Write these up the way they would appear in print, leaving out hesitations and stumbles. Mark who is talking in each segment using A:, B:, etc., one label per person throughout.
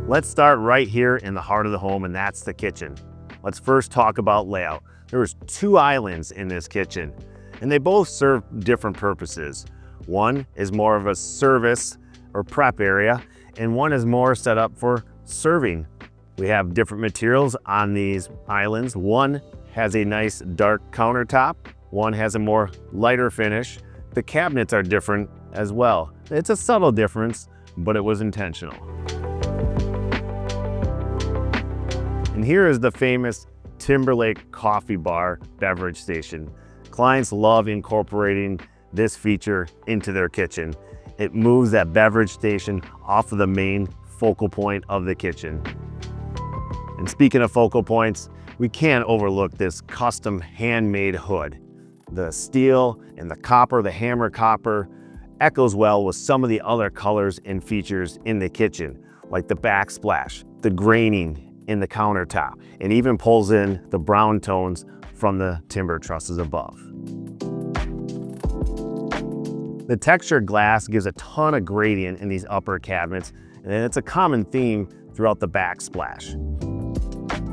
A: Let's start right here in the heart of the home, and that's the kitchen. Let's first talk about layout. There was 2 islands in this kitchen, and they both serve different purposes. One is more of a service or prep area, and one is more set up for serving. We have different materials on these islands. One has a nice dark countertop. One has a more lighter finish. The cabinets are different as well. It's a subtle difference, but it was intentional. And here is the famous Timberlake coffee bar beverage station. Clients love incorporating this feature into their kitchen. It moves that beverage station off of the main focal point of the kitchen. And speaking of focal points, we can't overlook this custom handmade hood. The steel and the copper, the hammer copper, echoes well with some of the other colors and features in the kitchen, like the backsplash, the graining in the countertop, and even pulls in the brown tones from the timber trusses above. The textured glass gives a ton of gradient in these upper cabinets, and it's a common theme throughout the backsplash.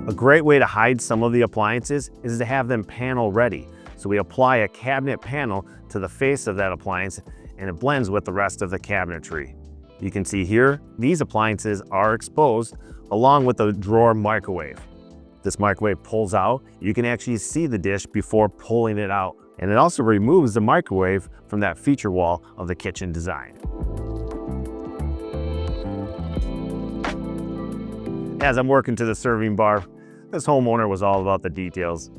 A: A great way to hide some of the appliances is to have them panel ready. So we apply a cabinet panel to the face of that appliance, and it blends with the rest of the cabinetry. You can see here, these appliances are exposed along with the drawer microwave. This microwave pulls out. You can actually see the dish before pulling it out. And it also removes the microwave from that feature wall of the kitchen design. As I'm working to the serving bar, this homeowner was all about the details.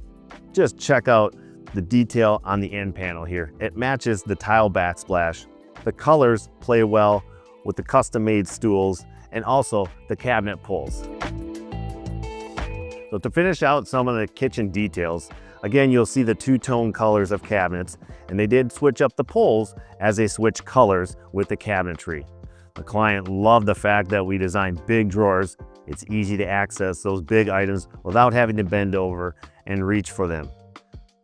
A: Just check out the detail on the end panel here. It matches the tile backsplash. The colors play well with the custom-made stools and also the cabinet pulls. So to finish out some of the kitchen details, again, you'll see the 2-tone colors of cabinets, and they did switch up the pulls as they switch colors with the cabinetry. The client loved the fact that we designed big drawers. It's easy to access those big items without having to bend over and reach for them.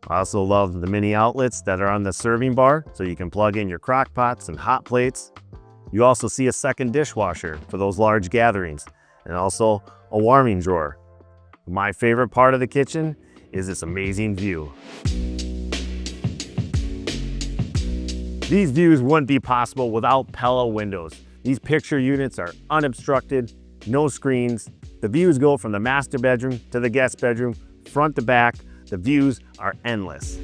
A: I also love the mini outlets that are on the serving bar, so you can plug in your crock pots and hot plates. You also see a second dishwasher for those large gatherings, and also a warming drawer. My favorite part of the kitchen is this amazing view. These views wouldn't be possible without Pella windows. These picture units are unobstructed, no screens. The views go from the master bedroom to the guest bedroom, front to back. The views are endless.